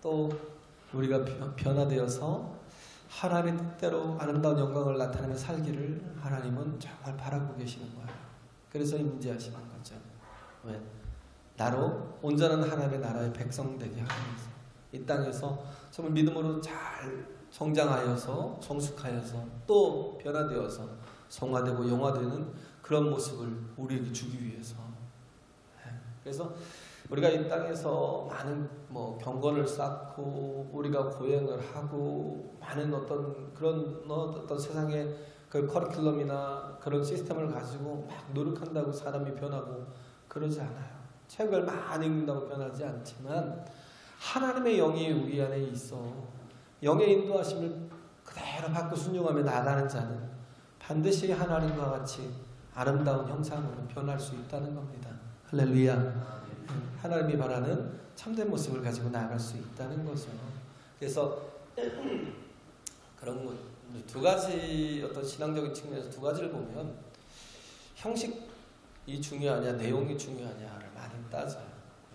또 우리가 변화되어서 하나님의 뜻대로 아름다운 영광을 나타내며 살기를 하나님은 정말 바라고 계시는 거예요. 그래서 임재하시는 거죠. 왜? 나로 온전한 하나님의 나라의 백성 되게 하기 위해서 이 땅에서 정말 믿음으로 잘 성장하여서 성숙하여서 또 변화되어서 성화되고 영화되는 그런 모습을 우리에게 주기 위해서. 그래서 우리가 이 땅에서 많은 경건을 쌓고 우리가 고행을 하고 많은 어떤 세상의 그 커리큘럼이나 그런 시스템을 가지고 막 노력한다고 사람이 변하고 그러지 않아요. 책을 많이 읽는다고 변하지 않지만 하나님의 영이 우리 안에 있어 영의 인도하심을 그대로 받고 순종하며 나가는 자는 반드시 하나님과 같이 아름다운 형상으로 변할 수 있다는 겁니다. 할렐루야. 하나님이 바라는 참된 모습을 가지고 나아갈 수 있다는 거죠. 그래서 그런 두 가지 어떤 신앙적인 측면에서 두 가지를 보면 형식이 중요하냐 내용이 중요하냐를 많이 따져요.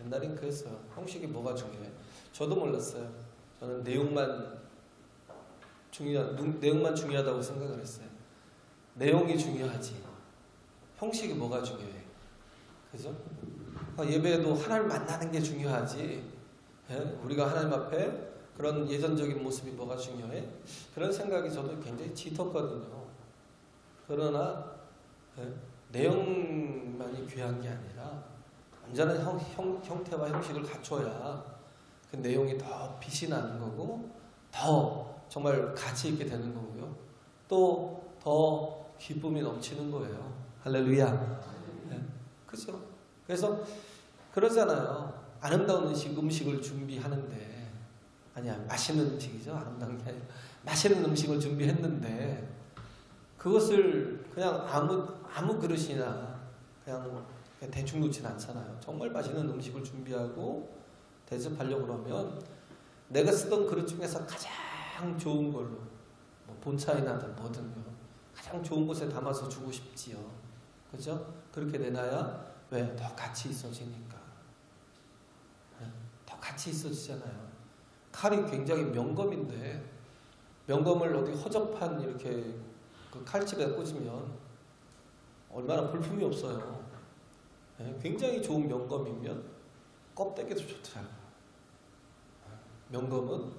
옛날엔 그랬어요. 형식이 뭐가 중요해? 저도 몰랐어요. 저는 내용만 중요하다고 생각을 했어요. 내용이 중요하지 형식이 뭐가 중요해? 그죠? 예배에도 하나님 만나는 게 중요하지. 우리가 하나님 앞에 그런 예전적인 모습이 뭐가 중요해? 그런 생각이 저도 굉장히 짙었거든요. 그러나 내용만이 귀한 게 아니라 완전한 형태와 형식을 갖춰야 그 내용이 더 빛이 나는 거고 더 정말 가치 있게 되는 거고요. 또 더 기쁨이 넘치는 거예요. 할렐루야. 그죠? 그래서 그러잖아요. 아름다운 음식을 준비하는데 아니야 맛있는 음식이죠. 아름다운 게 아니라 맛있는 음식을 준비했는데 그것을 그냥 아무 그릇이나 그냥 대충 놓진 않잖아요. 정말 맛있는 음식을 준비하고 대접하려고 그러면 내가 쓰던 그릇 중에서 가장 좋은 걸로 본차이나든 뭐든요. 가장 좋은 곳에 담아서 주고 싶지요. 그죠? 그렇게 내놔야 왜? 더 가치 있어지니까. 더 가치 있어지잖아요. 칼이 굉장히 명검인데 명검을 어디 허접한 이렇게 그 칼집에 꽂으면 얼마나 볼품이 없어요. 굉장히 좋은 명검이면 껍데기도 좋더라고요. 명검은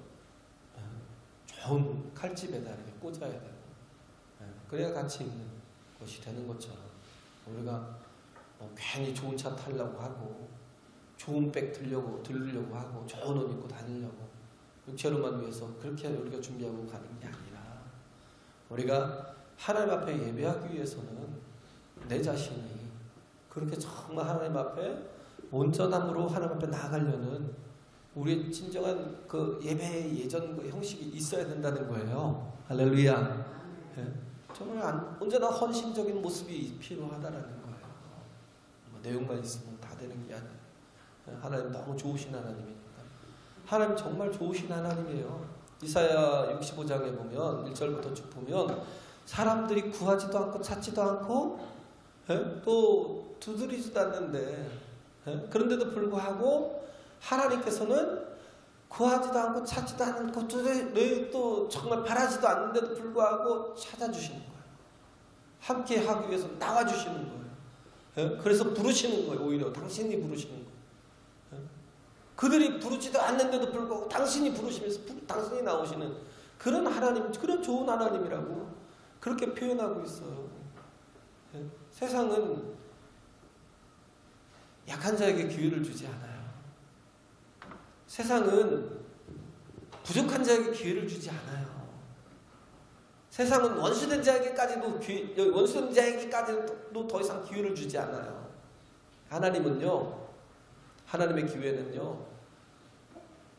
좋은 칼집에다 이렇게 꽂아야 되고 그래야 가치 있는 것이 되는 것처럼 우리가 괜히 좋은 차 타려고 하고 좋은 백 들으려고 하고 좋은 옷 입고 다니려고 육체로만 위해서 그렇게 우리가 준비하고 가는 게 아니라 우리가 하나님 앞에 예배하기 위해서는 내 자신이 그렇게 정말 하나님 앞에 온전함으로 하나님 앞에 나아가려는 우리의 진정한 그 예배의 예전 그 형식이 있어야 된다는 거예요. 할렐루야. 정말 언제나 헌신적인 모습이 필요하다라는 거예요. 내용만 있으면 다 되는 게 아니에요. 하나님 너무 좋으신 하나님이니까. 하나님 정말 좋으신 하나님이에요. 이사야 65장에 보면 1절부터 쭉 보면 사람들이 구하지도 않고 찾지도 않고 또 두드리지도 않는데 그런데도 불구하고 하나님께서는 구하지도 않고 찾지도 않고 또 정말 바라지도 않는데도 불구하고 찾아주시는 거예요. 함께 하기 위해서 나와주시는 거예요. 그래서 부르시는 거예요. 오히려 당신이 부르시는 거예요. 그들이 부르지도 않는데도 불구하고 당신이 부르시면서 당신이 나오시는 그런 하나님, 그런 좋은 하나님이라고 그렇게 표현하고 있어요. 세상은 약한 자에게 기회를 주지 않아요. 세상은 부족한 자에게 기회를 주지 않아요. 세상은 원수된 자에게까지도 더 이상 기회를 주지 않아요. 하나님은요, 하나님의 기회는요,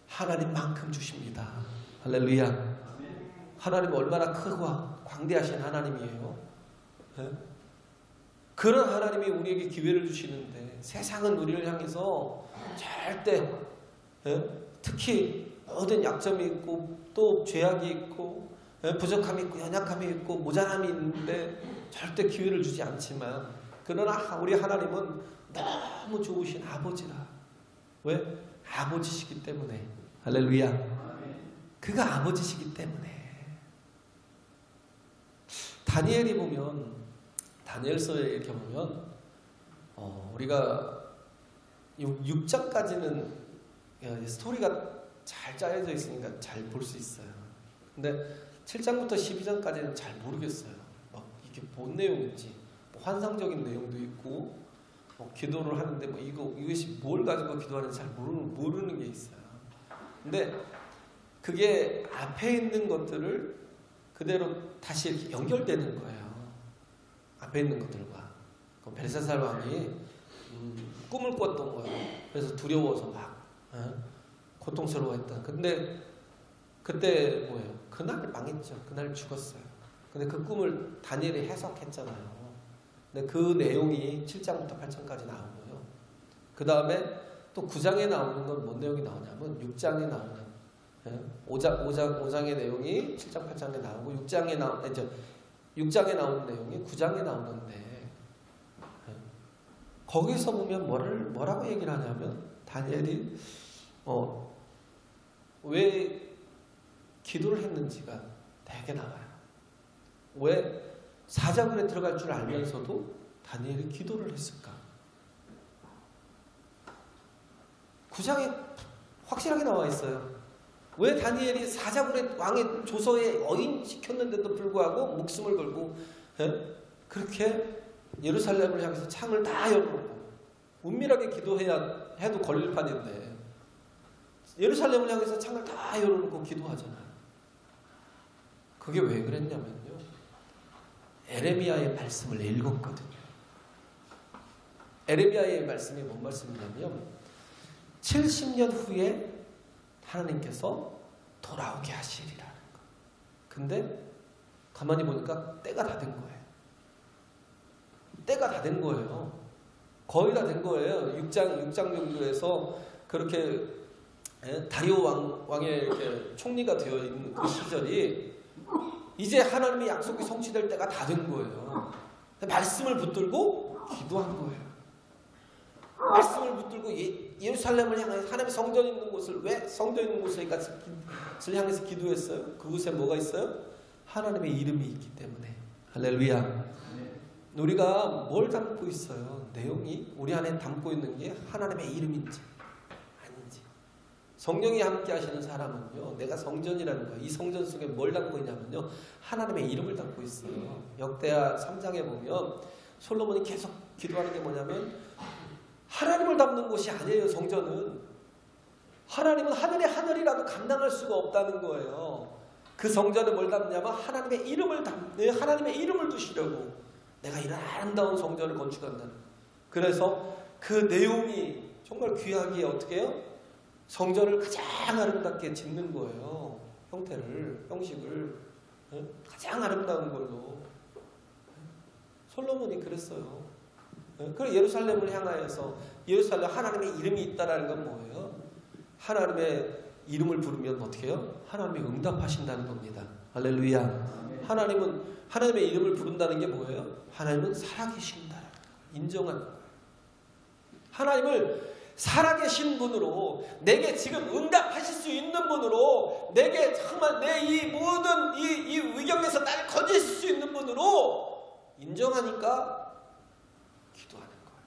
하나님만큼 주십니다. 할렐루야. 하나님은 얼마나 크고 광대하신 하나님이에요. 그런 하나님이 우리에게 기회를 주시는데 세상은 우리를 향해서 절대 특히 모든 약점이 있고 또 죄악이 있고 부족함이 있고 연약함이 있고 모자람이 있는데 절대 기회를 주지 않지만 그러나 우리 하나님은 너무 좋으신 아버지라. 왜? 아버지시기 때문에 할렐루야. 그가 아버지시기 때문에. 다니엘이 보면, 다니엘서에 이렇게 보면 우리가 6장까지는 스토리가 잘 짜여져 있으니까 잘 볼 수 있어요. 근데 7장부터 12장까지는 잘 모르겠어요. 막 이게 뭔 내용인지, 뭐 환상적인 내용도 있고, 기도를 하는데 뭐 이것이 뭘 가지고 기도하는지 잘 모르는 게 있어요. 근데 그게 앞에 있는 것들을 그대로 다시 이렇게 연결되는 거예요. 앞에 있는 것들과. 벨사살 왕이 꿈을 꿨던 거예요. 그래서 두려워서 막 고통스러워했다. 근데 그때 뭐예요? 그날 망했죠. 그날 죽었어요. 근데 그 꿈을 다니엘이 해석했잖아요. 근데 그 내용이 7장부터 8장까지 나오고요. 그 다음에 또 9장에 나오는 건 뭔 내용이 나오냐면 6장에 나오는 5장의 내용이 7장 8장에 나오고 6장에 나오는 내용이 9장에 나오는데 거기서 보면 뭐라고 얘기를 하냐면 다니엘이 왜 기도를 했는지가 되게 나와요. 왜 사자굴에 들어갈 줄 알면서도 다니엘이 기도를 했을까? 9장에 확실하게 나와 있어요. 왜 다니엘이 사자굴에 왕의 조서에 어인시켰는데도 불구하고 목숨을 걸고 그렇게 예루살렘을 향해서 창을 다 열어놓고 은밀하게 기도해야 해도 걸릴 판인데 예루살렘을 향해서 창을 다 열어놓고 기도하잖아요. 그게 왜 그랬냐면요. 에레미야의 말씀을 읽었거든요. 에레미야의 말씀이 뭔 말씀이냐면 70년 후에 하나님께서 돌아오게 하시리라는 거. 근데 가만히 보니까 때가 다 된 거예요. 때가 다 된 거예요. 거의 다 된 거예요. 6장 정도에서 그렇게 다리오 왕의 이렇게 총리가 되어 있는 그 시절이 이제 하나님의 약속이 성취될 때가 다 된 거예요. 말씀을 붙들고 기도한 거예요. 말씀을 붙들고 예루살렘을 향해서 하나님의 성전 있는 곳을 왜 성전 있는 곳을 향해서 기도했어요? 그곳에 뭐가 있어요? 하나님의 이름이 있기 때문에. 할렐루야. 우리가 뭘 담고 있어요? 내용이 우리 안에 담고 있는 게 하나님의 이름인지 아닌지. 성령이 함께 하시는 사람은요, 내가 성전이라는 거예요. 이 성전 속에 뭘 담고 있냐면요, 하나님의 이름을 담고 있어요. 역대하 3장에 보면 솔로몬이 계속 기도하는 게 뭐냐면 하나님을 담는 곳이 아니에요. 성전은 하나님은 하늘의 하늘이라도 감당할 수가 없다는 거예요. 그 성전에 뭘 담냐면 하나님의 이름을 두시려고 내가 이런 아름다운 성전을 건축한다. 그래서 그 내용이 정말 귀하게 어떻게 해요? 성전을 가장 아름답게 짓는 거예요. 형식을 가장 아름다운 걸로. 솔로몬이 그랬어요. 그리고 예루살렘을 향하여서 예루살렘 하나님의 이름이 있다라는 건 뭐예요? 하나님의 이름을 부르면 어떻게 해요? 하나님이 응답하신다는 겁니다. 할렐루야. 하나님의 이름을 부른다는 게 뭐예요? 하나님은 살아계신다라는 거예요. 인정하는 거예요. 하나님을 살아계신 분으로, 내게 지금 응답하실 수 있는 분으로, 내게 정말 내 이 모든 이 위경에서 나를 건지실 수 있는 분으로 인정하니까 기도하는 거예요.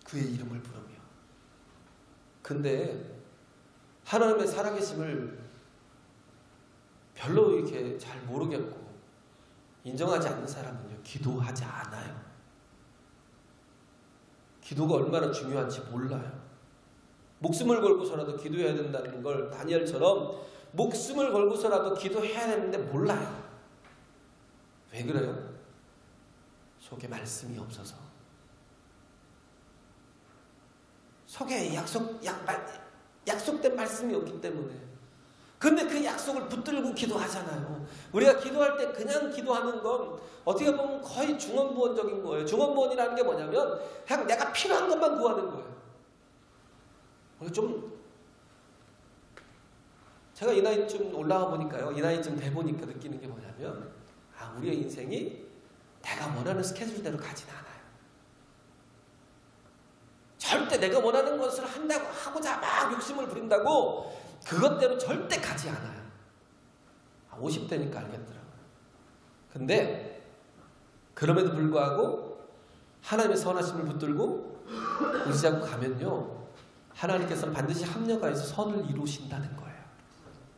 그의 이름을 부르며. 근데 하나님의 살아계심을 별로 이렇게 잘 모르겠고 인정하지 않는 사람은요, 기도하지 않아요. 기도가 얼마나 중요한지 몰라요. 목숨을 걸고서라도 기도해야 된다는 걸 다니엘처럼 목숨을 걸고서라도 기도해야 되는데 몰라요. 왜 그래요? 속에 말씀이 없어서. 속에 약속된 말씀이 없기 때문에. 근데 그 약속을 붙들고 기도하잖아요. 우리가 기도할 때 그냥 기도하는 건 어떻게 보면 거의 중언부언적인 거예요. 중언부언이라는 게 뭐냐면 그냥 내가 필요한 것만 구하는 거예요. 제가 이 나이쯤 올라와 보니까요. 이 나이쯤 돼 보니까 느끼는 게 뭐냐면 우리의 인생이 내가 원하는 스케줄대로 가진 않아요. 절대 내가 원하는 것을 하고자 막 욕심을 부린다고 그것대로 절대 가지 않아요. 50대니까 알겠더라고요. 근데 그럼에도 불구하고 하나님의 선하심을 붙들고 의지하고 가면요, 하나님께서는 반드시 합력하여서 선을 이루신다는 거예요.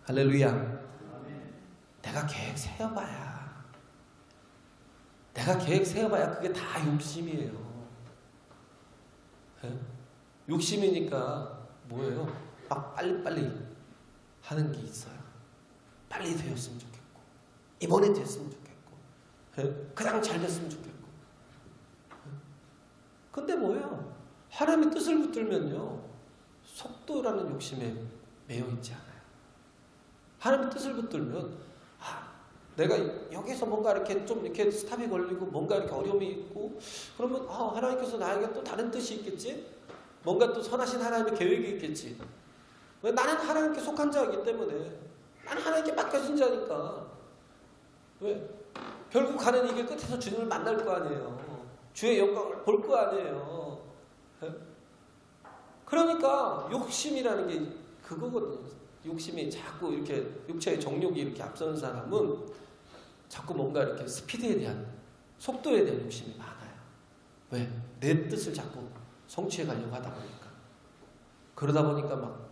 할렐루야. 내가 계획 세워봐야 그게 다 욕심이에요. 네? 욕심이니까 뭐예요? 막 빨리빨리 하는 게 있어요. 빨리 되었으면 좋겠고, 이번에 됐으면 좋겠고, 네? 그냥 잘 됐으면 좋겠고. 네? 근데 뭐예요? 하나님의 뜻을 붙들면요, 속도라는 욕심에 매여 있지 않아요. 하나님의 뜻을 붙들면 내가 여기서 뭔가 이렇게 좀 이렇게 스탑이 걸리고 뭔가 이렇게 어려움이 있고 그러면 하나님께서 나에게 또 다른 뜻이 있겠지? 뭔가 또 선하신 하나님의 계획이 있겠지. 왜? 나는 하나님께 속한 자이기 때문에, 나는 하나님께 맡겨진 자니까. 왜? 결국 가는 이 길 끝에서 주님을 만날 거 아니에요. 주의 영광을 볼 거 아니에요. 네? 그러니까 욕심이라는 게 그거거든요. 욕심이 자꾸 이렇게 육체의 정욕이 이렇게 앞서는 사람은 자꾸 뭔가 이렇게 스피드에 대한, 속도에 대한 욕심이 많아요. 왜? 내 뜻을 자꾸 성취해 가려고 하다 보니까. 그러다 보니까 막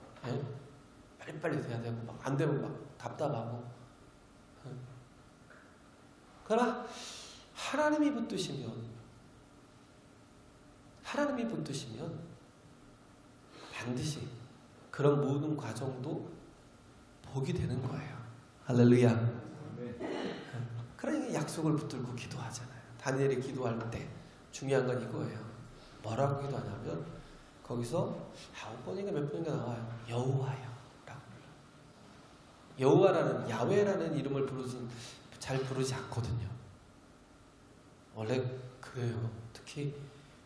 빨리빨리 돼야 되고 막 안 되면 막 답답하고. 그러나 하나님이 붙드시면 반드시 그런 모든 과정도 복이 되는 거예요. 할렐루야. 그러니까 약속을 붙들고 기도하잖아요. 다니엘이 기도할 때 중요한 건 이거예요. 뭐라고 기도하냐면 거기서 9번인가 몇 번인가 나와요. 여호와여 라고. 여호와라는, 야훼라는 이름을 잘 부르지 않거든요. 원래 그래요. 특히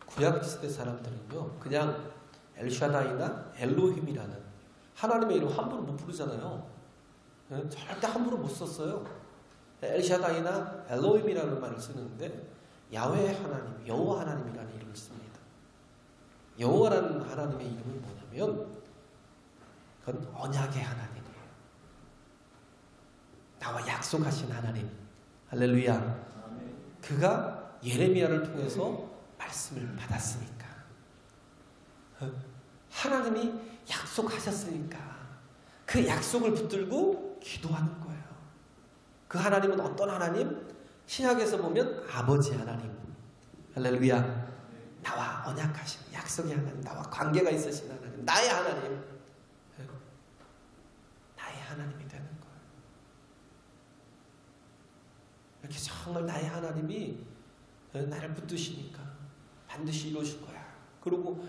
구약시대 사람들은요, 그냥 엘샤다이나 엘로힘이라는 하나님의 이름 함부로 못 부르잖아요. 절대 함부로 못 썼어요. 엘샤다이나 엘로힘이라는 말을 쓰는데 야훼 하나님, 여호와 하나님이라는 이름을 씁니다. 여호와라는 하나님의 이름은 뭐냐면 그건 언약의 하나님이에요. 나와 약속하신 하나님. 할렐루야. 그가 예레미야를 통해서 말씀을 받았으니까, 하나님이 약속하셨으니까 그 약속을 붙들고 기도하는 거예요. 그 하나님은 어떤 하나님? 신약에서 보면 아버지 하나님. 할렐루야. 나와 언약하신 약속의 하나님, 나와 관계가 있으신 하나님, 나의 하나님, 나의 하나님이 되는 거예요. 이렇게 정말 나의 하나님이 나를 붙드시니까 반드시 이루실 거야. 그리고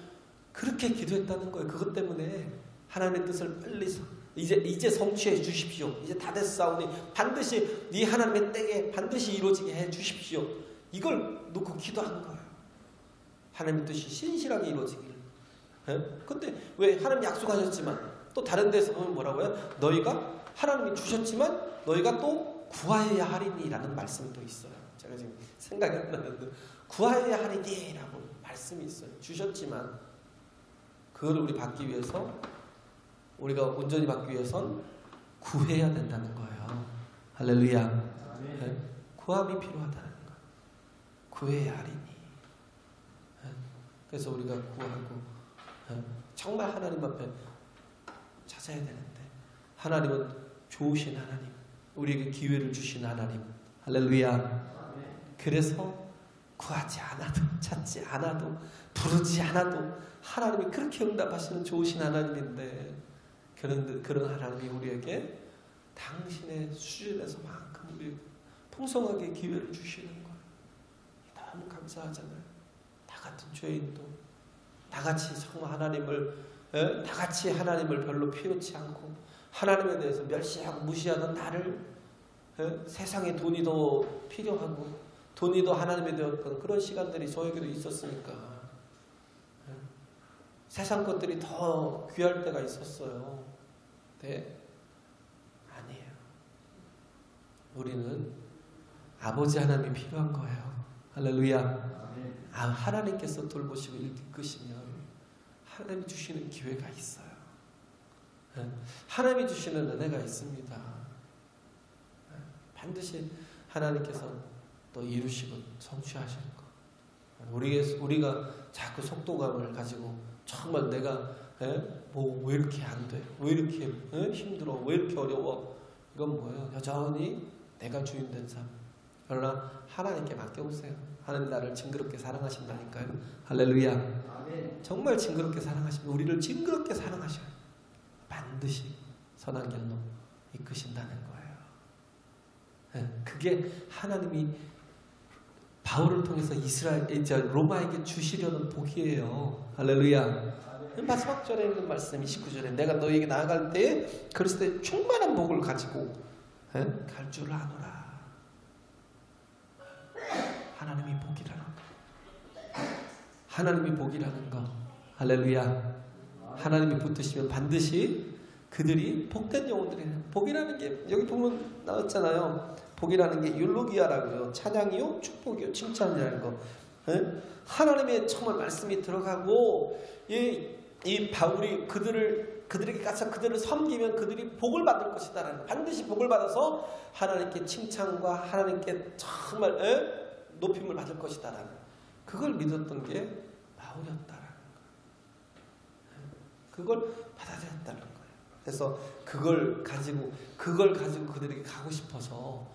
그렇게 기도했다는 거예요. 그것 때문에 하나님의 뜻을 빨리 이제 성취해 주십시오. 이제 다 됐사오니 반드시 네 하나님의 때에 반드시 이루어지게 해 주십시오. 이걸 놓고 기도한 거예요. 하나님의 뜻이 신실하게 이루어지기를. 근데 왜 하나님 약속하셨지만 또 다른 데서 보면 뭐라고요? 너희가 하나님이 주셨지만 너희가 또 구하여야 하리니라는 말씀이 또 있어요. 제가 지금 생각이 안 나는데 구하여야 하리니라고 말씀이 있어요. 주셨지만 그거를 우리 받기 위해서, 우리가 온전히 받기 위해선 구해야 된다는 거예요. 할렐루야. 네? 구함이 필요하다는 거예요. 구해야 하리니. 네? 그래서 우리가 구하고 정말 하나님 앞에 찾아야 되는데, 하나님은 좋으신 하나님, 우리에게 기회를 주신 하나님. 할렐루야. 그래서 구하지 않아도, 찾지 않아도, 부르지 않아도 하나님이 그렇게 응답하시는 좋으신 하나님인데, 그런 하나님이 우리에게 당신의 수준에서만큼 우리 풍성하게 기회를 주시는 거예요. 너무 감사하잖아요. 나 같은 죄인도 나같이 정말 나같이 하나님을 별로 필요치 않고 하나님에 대해서 멸시하고 무시하던 나를, 세상에 돈이 더 필요하고 돈이 더 하나님이 되었던 그런 시간들이 저에게도 있었으니까, 세상 것들이 더 귀할 때가 있었어요. 네? 아니에요. 우리는 아버지 하나님이 필요한 거예요. 할렐루야. 하나님께서 돌보시고 이끄시면 하나님이 주시는 기회가 있어요. 하나님이 주시는 은혜가 있습니다. 반드시 하나님께서 또 이루시고 성취하실 거. 우리가 자꾸 속도감을 가지고 정말 내가 뭐 왜 이렇게 안 돼? 왜 이렇게 힘들어? 왜 이렇게 어려워? 이건 뭐예요? 여전히 내가 주인 된 삶. 그러나 하나님께 맡겨보세요. 하나님 나를 징그럽게 사랑하신다니까요. 할렐루야. 아멘. 정말 징그럽게 사랑하시면 우리를 징그럽게 사랑하셔요. 반드시 선한 길로 이끄신다는 거예요. 그게 하나님이 바울을 통해서 로마에게 주시려는 복이에요. 할렐루야. 마지막 절에 있는 말씀 29절에 내가 너에게 나아갈 때에 그리스도의 충만한 복을 가지고 갈 줄 아노라. 하나님이 복이라는 거. 하나님이 복이라는 거. 할렐루야. 하나님이 붙으시면 반드시 그들이 복된 영혼들이에요. 복이라는 게 여기 보면 나왔잖아요. 복이라는 게 율로기아라고요. 찬양이요, 축복이요, 칭찬이라는 거. 하나님의 정말 말씀이 들어가고 이 바울이 그들에게 가서 그들을 섬기면 그들이 복을 받을 것이다라는, 반드시 복을 받아서 하나님께 칭찬과 하나님께 정말 높임을 받을 것이다라는, 그걸 믿었던 게 바울이었다라는 거예요. 그걸 받아들였다는 거예요. 그래서 그걸 가지고 그들에게 가고 싶어서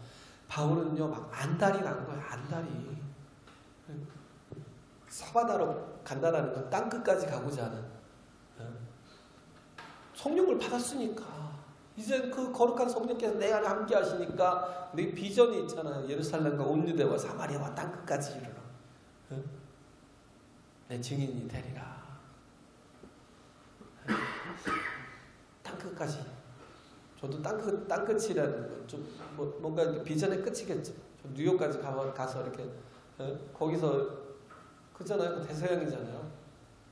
바울은요 막 안달이 난 거예요. 안달이. 서바다로 간다라는 건 땅 끝까지 가고자 하는, 성령을 받았으니까 이제 그 거룩한 성령께서 내 안에 함께 하시니까 내 비전이 있잖아요. 예루살렘과 온유대와 사마리아와 땅 끝까지 이르러 내 증인이 되리라. 땅 끝까지. 저도 땅 끝이라는 건 좀 뭔가 비전의 끝이겠죠. 뉴욕까지 가서 이렇게 거기서 그잖아요. 그 대서양이잖아요.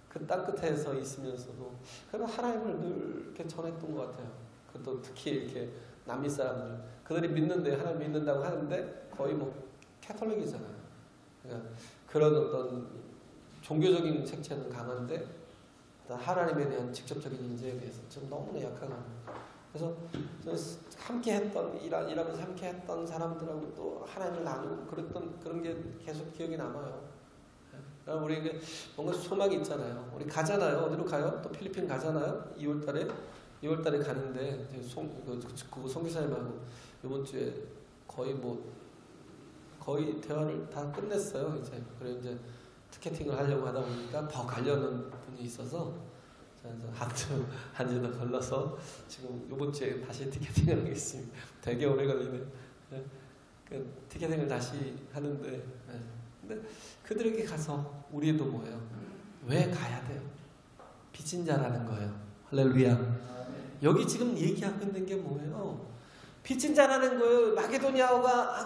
그 땅 끝에서 있으면서도 그런 하나님을 늘 이렇게 전했던 것 같아요. 그것도 특히 이렇게 남미 사람들, 그들이 믿는데 하나님 믿는다고 하는데 거의 뭐 캐톨릭이잖아요. 그러니까 그런 어떤 종교적인 색채는 강한데 하나님에 대한 직접적인 인재에 대해서 좀 너무나 약한 겁니다. 그래서 함께했던 일하면서 함께했던 사람들하고 또 하나님을 나누고 그런 게 계속 기억이 남아요. 우리에게 뭔가 소망이 있잖아요. 우리 가잖아요. 어디로 가요? 또 필리핀 가잖아요. 2월달에 가는데 그 송기사님하고 이번 주에 거의 대화를 다 끝냈어요. 그래 이제 티켓팅을 하려고 하다 보니까 더 가려는 분이 있어서 한 주도 걸러서 지금 이번 주에 다시 티켓팅을 하겠습니다. 되게 오래 걸리네. 그 티켓팅을 다시 하는데, 근데 그들에게 가서 우리도 뭐예요? 왜 가야 돼요? 빚진 자라는 거예요. 할렐루야. 여기 지금 얘기하고 있는 게 뭐예요? 빚진 자라는 거예요. 마게도니아와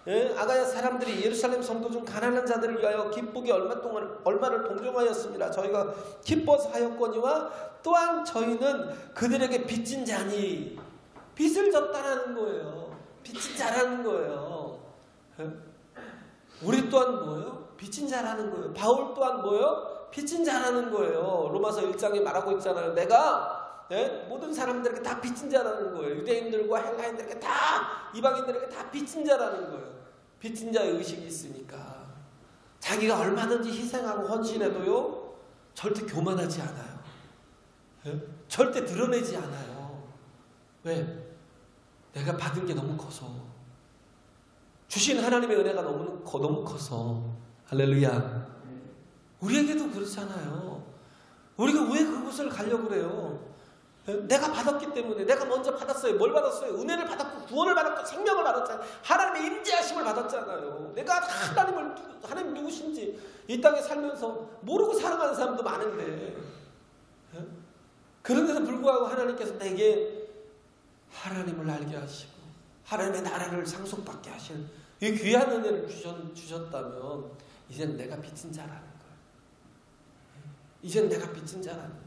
아가야 사람들이 예루살렘 성도 중 가난한 자들을 위하여 기쁘게 얼마를 동정하였습니다. 저희가 기뻐서 하였거니와 또한 저희는 그들에게 빚진 자니, 빚을 졌다라는 거예요. 빚진 자라는 거예요. 우리 또한 뭐예요? 빚진 자라는 거예요. 바울 또한 뭐예요? 빚진 자라는 거예요. 로마서 1장에 말하고 있잖아요. 내가 모든 사람들에게 다 빚진 자라는 거예요. 유대인들과 헬라인들에게 다, 이방인들에게 다 빚진 자라는 거예요. 빚진 자의 의식이 있으니까 자기가 얼마든지 희생하고 헌신해도요 절대 교만하지 않아요. 절대 드러내지 않아요. 왜? 내가 받은 게 너무 커서, 주신 하나님의 은혜가 너무 커서. 할렐루야. 우리에게도 그렇잖아요. 우리가 왜 그곳을 가려고 그래요? 내가 받았기 때문에. 내가 먼저 받았어요. 뭘 받았어요? 은혜를 받았고 구원을 받았고 생명을 받았잖아요. 하나님의 임재하심을 받았잖아요. 내가 하나님 누구신지 이 땅에 살면서 모르고 살아가는 사람도 많은데, 그런데도 불구하고 하나님께서 내게 하나님을 알게 하시고 하나님의 나라를 상속받게 하신 이 귀한 은혜를 주셨다면 이젠 내가 빚진 자라는 거예요. 이젠 내가 빚진 자라는 거예요.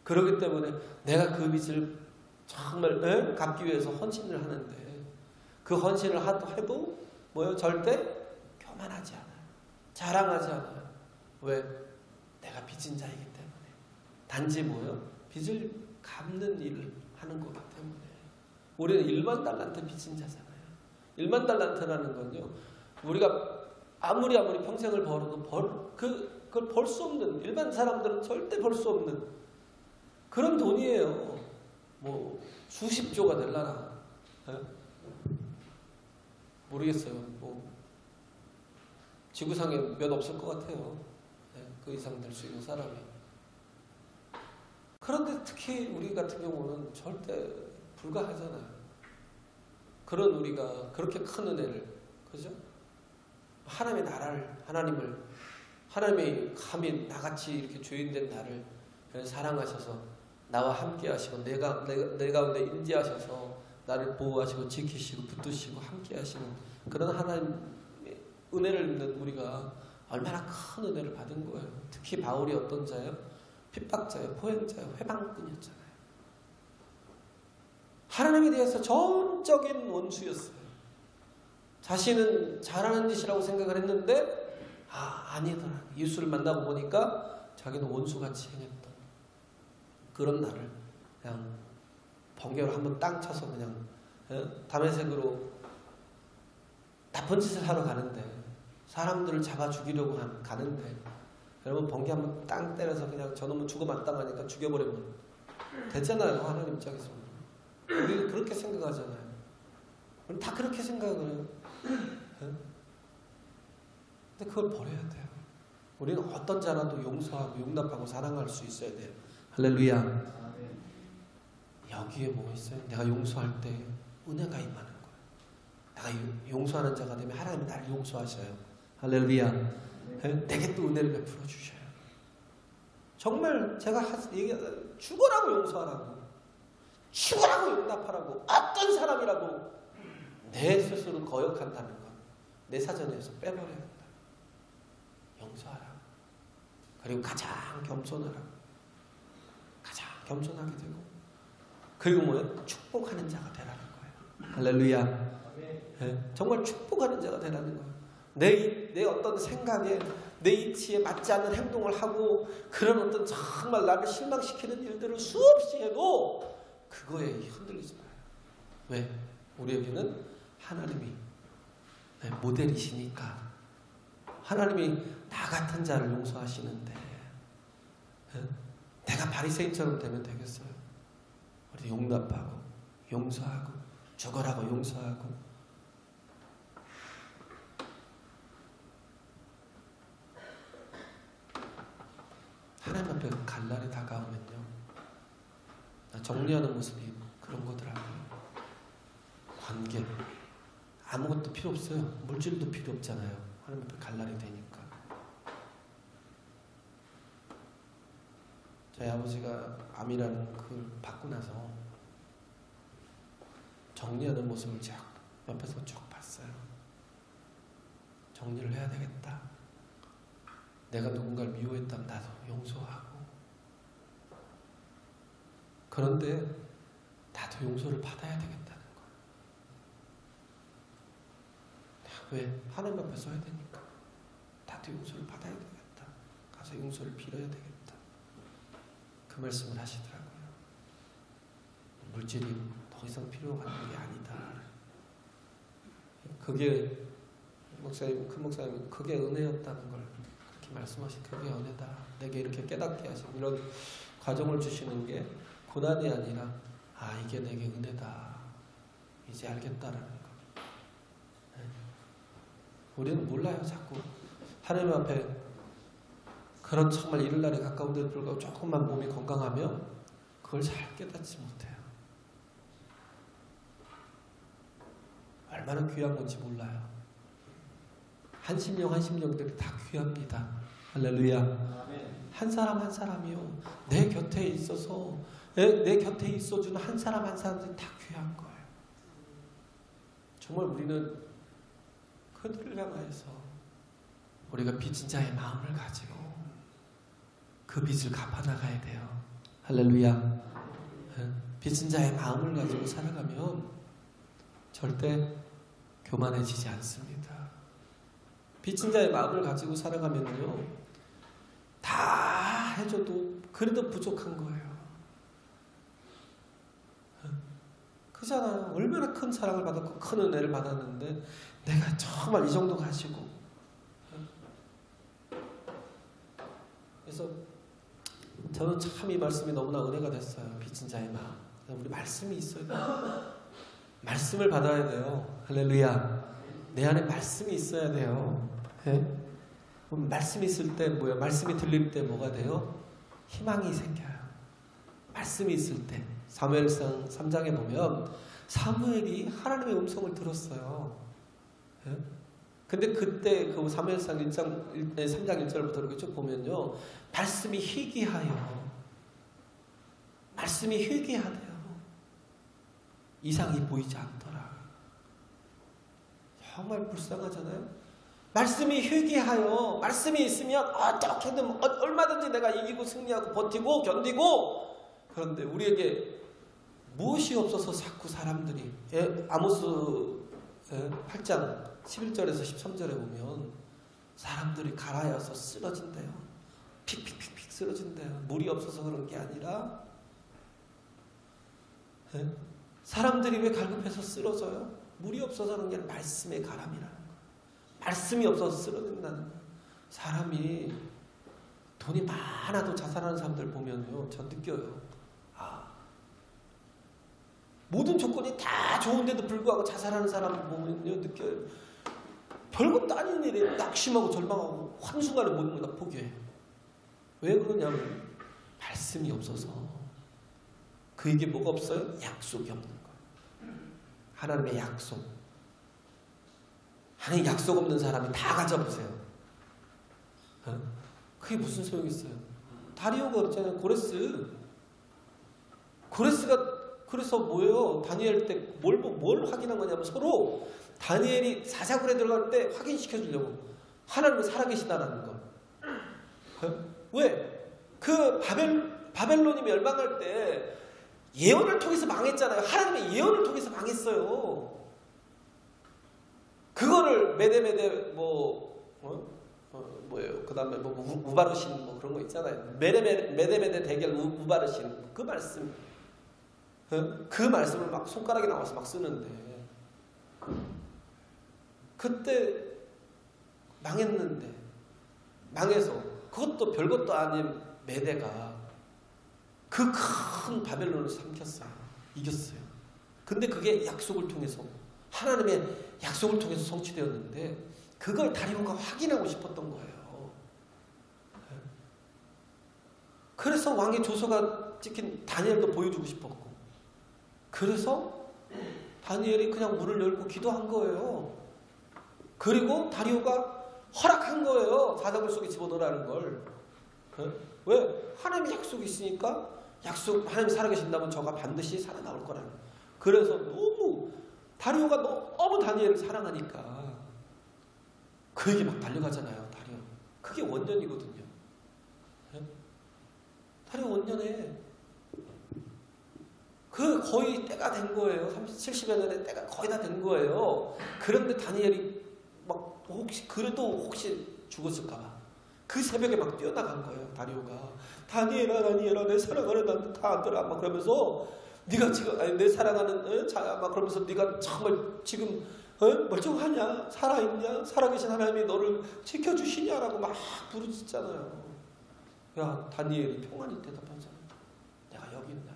그렇기 때문에 내가 그 빚을 정말 갚기 위해서 헌신을 하는데, 그 헌신을 해도 뭐요? 절대 교만하지 않아요. 자랑하지 않아요. 왜? 내가 빚진 자이기 때문에. 단지 뭐요? 빚을 갚는 일을 하는 거기 때문에 우리는 1만 달란트 빚진 자잖아요. 1만 달란트라는 건요, 우리가 아무리 평생을 벌어도 그걸 벌 수 없는, 일반 사람들은 절대 벌 수 없는 그런 돈이에요. 뭐 수십조가 될라나 모르겠어요. 뭐 지구상에 몇 없을 것 같아요. 그 이상 될 수 있는 사람이. 그런데 특히 우리 같은 경우는 절대 불가하잖아요. 그런 우리가 그렇게 큰 은혜를, 그죠? 하나님의 나라를, 하나님이 감히 나같이 이렇게 죄인된 나를 사랑하셔서 나와 함께 하시고 내 가운데 임재하셔서 나를 보호하시고 지키시고 붙드시고 함께 하시는 그런 하나님의 은혜를 입는 우리가 얼마나 큰 은혜를 받은 거예요. 특히 바울이 어떤 자예요? 핍박자예요, 포행자예요, 회방꾼이었잖아요. 하나님에 대해서 전적인 원수였어요. 자신은 잘하는 짓이라고 생각을 했는데 아니더라. 예수를 만나고 보니까 자기는 원수같이 행했던 그런 나를 그냥 번개로 한번 땅 쳐서 그냥 담에색으로 나쁜 짓을 하러 가는데, 사람들을 잡아 죽이려고 가는데, 여러분 번개 한번 땅 때려서 그냥 저놈은 죽어 마땅하니까 죽여버리면 됐잖아요. 하나님 입장에서 우리는 그렇게 생각하잖아요. 우리는 다 그렇게 생각을 해요. 근데 그걸 버려야 돼요. 우리는 어떤 자라도 용서하고 용납하고 사랑할 수 있어야 돼요. 할렐루야. 여기에 뭐 있어요? 내가 용서할 때 은혜가 임하는 거예요. 내가 용서하는 자가 되면 하나님이 나를 용서하셔요. 할렐루야. 내게 또 은혜를 베풀어 주셔요. 정말 제가 죽으라고 용서하라고, 죽으라고 용납하라고, 어떤 사람이라도 내 스스로 거역한다는 것, 내 사전에서 빼버려야 된다. 용서하라. 그리고 가장 겸손하라. 가장 겸손하게 되고, 그리고 뭐예요? 축복하는 자가 되라는 거예요. 할렐루야. 정말 축복하는 자가 되라는 거예요. 내 어떤 생각에, 내 이치에 맞지 않는 행동을 하고 그런 어떤 정말 나를 실망시키는 일들을 수없이 해도 그거에 흔들리지 마요. 왜? 우리에게는 하나님이 모델이시니까. 하나님이 나 같은 자를 용서하시는데 내가 바리새인처럼 되면 되겠어요? 우리 용납하고 용서하고 죽어라고 용서하고. 하나님 앞에 갈 날이 다가오면요, 정리하는 모습이 그런 거더라고요. 관계, 아무것도 필요 없어요. 물질도 필요 없잖아요. 하나님 앞에 갈 날이 되니까. 저희 아버지가 암이라는 그걸 받고 나서 정리하는 모습을 쭉 옆에서 쭉 봤어요. 정리를 해야 되겠다. 내가 누군가를 미워했다면 나도 용서하고, 그런데 나도 용서를 받아야 되겠다는 거예요. 왜? 하나님 앞에 서야 되니까. 나도 용서를 받아야 되겠다. 가서 용서를 빌어야 되겠다. 그 말씀을 하시더라고요. 물질이 더 이상 필요가 있는 게 아니다. 그게 큰 목사님 그게 은혜였다는 걸 그렇게 말씀하신, 그게 은혜다. 내게 이렇게 깨닫게 하신 이런 과정을 주시는 게 고난이 아니라 이게 내게 은혜다. 이제 알겠다라는 거. 우리는 몰라요. 자꾸 하나님 앞에 그런 정말 이른 날이 가까운데도 불구하고 조금만 몸이 건강하면 그걸 잘 깨닫지 못해요. 얼마나 귀한 건지 몰라요. 한 심령들이 다 귀합니다. 할렐루야. 한 사람 한 사람이요, 내 곁에 있어서 내 곁에 있어주는 한 사람 한 사람들이 다 귀한 거예요. 정말 우리는 그들을 향하여서 우리가 빚진 자의 마음을 가지고 그 빚을 갚아나가야 돼요. 할렐루야. 빚진 자의 마음을 가지고 살아가면 절대 교만해지지 않습니다. 빚진 자의 마음을 가지고 살아가면요, 다 해줘도 그래도 부족한 거예요. 그잖아요. 얼마나 큰 사랑을 받았고 큰 은혜를 받았는데 내가 정말 이 정도 가지고. 그래서 저는 참 이 말씀이 너무나 은혜가 됐어요. 빚진 자의 마음. 우리 말씀이 있어요. 말씀을 받아야 돼요. 할렐루야. 내 안에 말씀이 있어야 돼요. 네? 말씀이 있을 때 뭐야? 말씀이 들릴 때 뭐가 돼요? 희망이 생겨요. 말씀이 있을 때. 사무엘상 3장에 보면 사무엘이 하나님의 음성을 들었어요. 네? 근데 그때 그 사무엘상 3장 1절부터 이렇게 쭉 보면요. 말씀이 희귀하여. 말씀이 희귀하대요. 이상이 보이지 않더라. 정말 불쌍하잖아요. 말씀이 희귀하여. 말씀이 있으면 어떻게든 얼마든지 내가 이기고 승리하고 버티고 견디고. 그런데 우리에게 무엇이 없어서 자꾸 사람들이 아모스 8장 11절에서 13절에 보면 사람들이 갈아여서 쓰러진대요. 픽픽픽픽 쓰러진대요. 물이 없어서 그런 게 아니라 사람들이 왜 갈급해서 쓰러져요? 물이 없어서 그런 게 아니라 말씀의 가람이라는 거예요. 말씀이 없어서 쓰러진다는 거예요. 사람이 돈이 많아도 자살하는 사람들 보면요. 저 느껴요. 모든 조건이 다 좋은데도 불구하고 자살하는 사람 보면요. 느껴요. 별것도 아닌 일에 낙심하고 절망하고 한순간에 모든 걸 다 포기해요. 왜 그러냐면 말씀이 없어서. 그에게 뭐가 없어요? 약속이 없는 거예요. 하나님의 약속. 하나님 약속 없는 사람이 다 가져보세요. 그게 무슨 소용이 있어요? 다리오가 그랬잖아요. 고레스가 그래서 뭐예요? 다니엘 때 뭘 확인한 거냐면 서로 다니엘이 사자굴에 들어갈 때 확인시켜 주려고. 하나님은 살아계시다라는 거. 왜? 그 바벨론이 멸망할 때 예언을 통해서 망했잖아요. 하나님의 예언을 통해서 망했어요. 그거를 메데메데 뭐예요? 그 다음에 우바르신 그런 거 있잖아요. 메데메데 대결 우바르신 그 말씀. 그 말씀을 막 손가락에 나와서 막 쓰는데 그때 망했는데 망해서 그것도 별것도 아닌 메대가 그 큰 바벨론을 삼켰어요. 이겼어요. 근데 그게 약속을 통해서 하나님의 약속을 통해서 성취되었는데 그걸 다리오가 확인하고 싶었던 거예요. 그래서 왕의 조서가 찍힌 다니엘도 보여주고 싶었고 그래서 다니엘이 그냥 문을 열고 기도한 거예요. 그리고 다리오가 허락한 거예요. 사자굴 속에 집어넣으라는 걸. 왜? 하나님의 약속이 있으니까 하나님이 살아계신다면 저가 반드시 살아나올 거라는 거예요. 그래서 다리오가 너무 다니엘을 사랑하니까 그에게 막 달려가잖아요. 다리오. 그게 원년이거든요. 다리오 원년에 그 거의 때가 된 거예요. 70여 년의 때가 거의 다 된 거예요. 그런데 다니엘이 막 혹시 죽었을까봐 그 새벽에 막 뛰어나간 거예요. 다리오가 다니엘아 내 사랑하는 나한테 다 안더라 막 그러면서 네가 지금 내 사랑하는 자야 막 그러면서 네가 정말 지금 멀쩡하냐 살아있냐 살아계신 하나님이 너를 지켜주시냐라고 막 부르짖잖아요. 야 다니엘이 평안히 대답하잖아. 내가 여기 있나.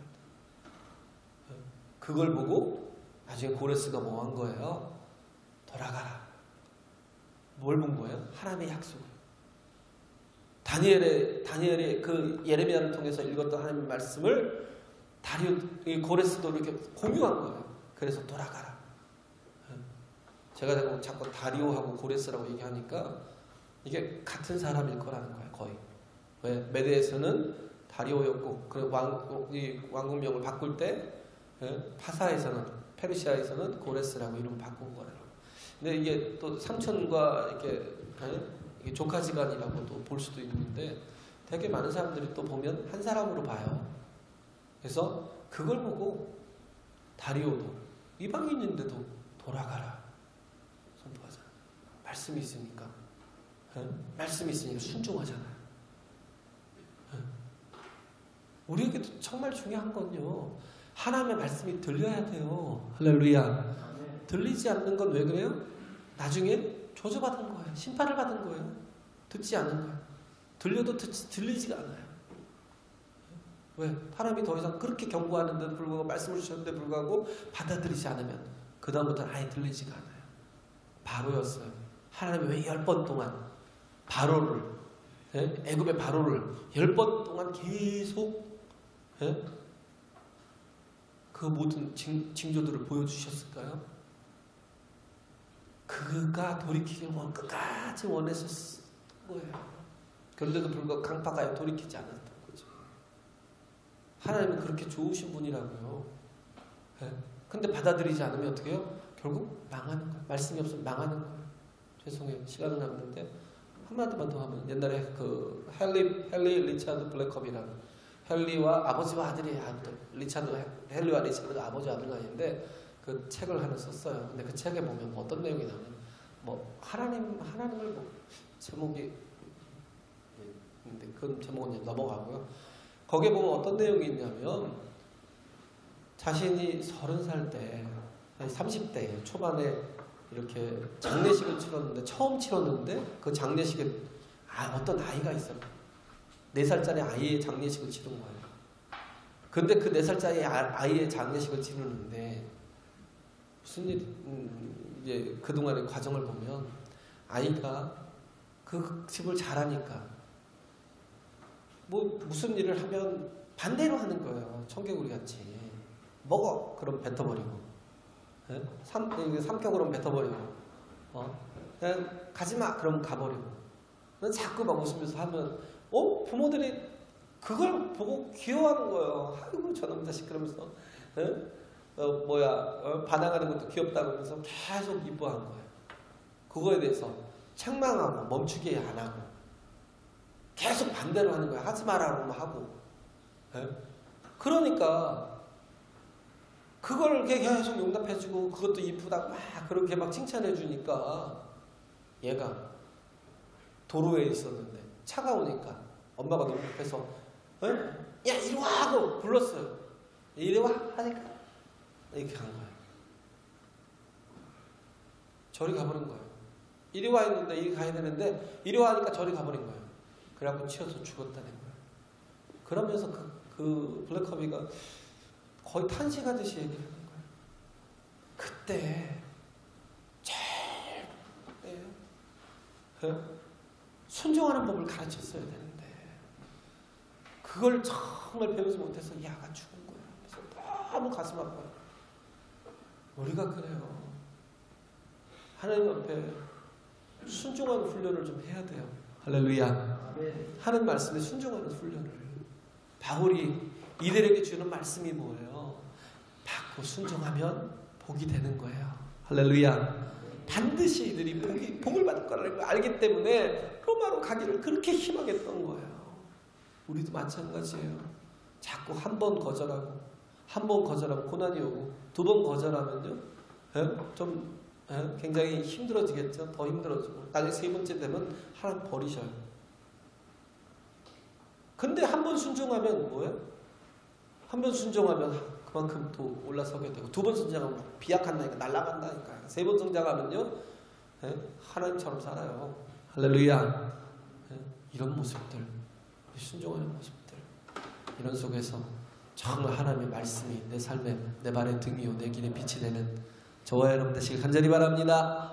그걸 보고 나중에 고레스가 뭐 한 거예요? 돌아가라. 뭘 본 거예요? 하나님의 약속을. 다니엘의 그 예레미야를 통해서 읽었던 하나님의 말씀을 고레스도 이렇게 공유한 거예요. 그래서 돌아가라. 제가 자꾸 다리오하고 고레스라고 얘기하니까 이게 같은 사람일 거라는 거예요. 거의. 왜? 메대에서는 다리오였고 왕국명을 바꿀 때 파사에서는 페르시아에서는 고레스라고 이름 바꾼 거라고. 근데 이게 또 삼촌과 이렇게 조카지간이라고도 볼 수도 있는데 되게 많은 사람들이 또 보면 한 사람으로 봐요. 그래서 그걸 보고 다리오도 이방인인데도 돌아가라 선포하잖아요. 말씀이 있으니까 말씀이 있으니까 순종하잖아요. 우리에게도 정말 중요한 건요. 하나님의 말씀이 들려야 돼요. 할렐루야. 들리지 않는 건 왜 그래요? 나중에 조져받은 거예요. 심판을 받은 거예요. 듣지 않은 거예요. 들려도 들리지가 않아요. 왜? 하나님이 더 이상 그렇게 경고하는데도 불구하고 말씀을 주셨는데 불구하고 받아들이지 않으면 그 다음부터는 아예 들리지가 않아요. 바로였어요. 하나님이 왜 10번 동안 바로를 애굽의 바로를 10번 동안 계속 그 모든 징조들을 보여주셨을까요? 그가 돌이키길 끝까지 원했었을 거예요. 그런데도 불구하고 강파가요 돌이키지 않았던 거죠. 하나님은 그렇게 좋으신 분이라고요. 근데 받아들이지 않으면 어떻게 해요? 결국 망하는 거예요. 말씀이 없으면 망하는 거예요. 죄송해요. 시간은 남는데 한마디만 더 하면 옛날에 그 헨리 리차드 블랙컵이라는 헨리와 아버지와 아들이 헨리와 리차드가 아버지와 아들 사이인데 그 책을 하나 썼어요. 근데 그 책에 보면 어떤 내용이 나오냐면 하나님을 제목이 근데 그 제목은 넘어가고요. 거기에 보면 어떤 내용이 있냐면 자신이 30살 때 30대 초반에 이렇게 장례식을 치렀는데 처음 치렀는데 그 장례식에 어떤 아이가 있어요. 4살짜리 아이의 장례식을 치른 거예요. 근데 그 4살짜리 아이의 장례식을 치르는데 무슨 이제 그동안의 과정을 보면 아이가 그 집을 잘하니까 무슨 일을 하면 반대로 하는 거예요. 청개구리 같이. 먹어! 그럼 뱉어버리고. 삼켜그럼 뱉어버리고. 그냥 가지마! 그럼 가버리고. 자꾸 막 웃으면서 하면 부모들이 그걸 보고 귀여워하는 거예요. 아이고 저놈 자식 그러면서 반항하는 것도 귀엽다고 하면서 계속 이뻐하는 거예요. 그거에 대해서 책망하고 멈추게 안 하고 계속 반대로 하는 거예요. 하지 마라고 하고. 그러니까 그걸 계속 용납해주고 그것도 이쁘다고 막 그렇게 막 칭찬해주니까 얘가 도로에 있었는데 차가 오니까 엄마가 너무 급해서 야 이리 와 하고 불렀어요. 이리 와 하니까 이렇게 간 거예요. 저리 가버린 거예요. 이리 와 했는데 이리 가야 되는데 이리 와 하니까 저리 가버린 거예요. 그래갖고 치여서 죽었다는 거예요. 그러면서 그 블랙커비가 거의 탄식하듯이 얘기를 하는 거예요. 그때 제일 순종하는 법을 가르쳤어야 되는데 그걸 정말 배우지 못해서 야가 죽은 거예요. 그래서 너무 가슴 아파요. 우리가 그래요. 하나님 앞에 순종하는 훈련을 좀 해야 돼요. 할렐루야. 하는 말씀에 순종하는 훈련을. 바울이 이들에게 주는 말씀이 뭐예요? 받고 순종하면 복이 되는 거예요. 할렐루야. 반드시 이들이 복을 받을 거라는 걸 알기 때문에 로마로 가기를 그렇게 희망했던 거예요. 우리도 마찬가지예요. 자꾸 한 번 거절하고 한 번 거절하면 고난이 오고 2번 거절하면요 좀 굉장히 힘들어지겠죠. 더 힘들어지고 나중에 3번째 되면 하나님 버리셔요. 근데 한 번 순종하면 뭐예요? 한 번 순종하면 그만큼 또 올라서게 되고 2번 순종하면 비약한다니까 날아간다니까 3번 순종하면요 하나님처럼 살아요. 할렐루야. 이런 모습들 순종하는 모습들 이런 속에서 정말 하나님의 말씀이 내 삶에 내 발의 등이요 내 길에 빛이 되는 저와 여러분 되시길 간절히 바랍니다.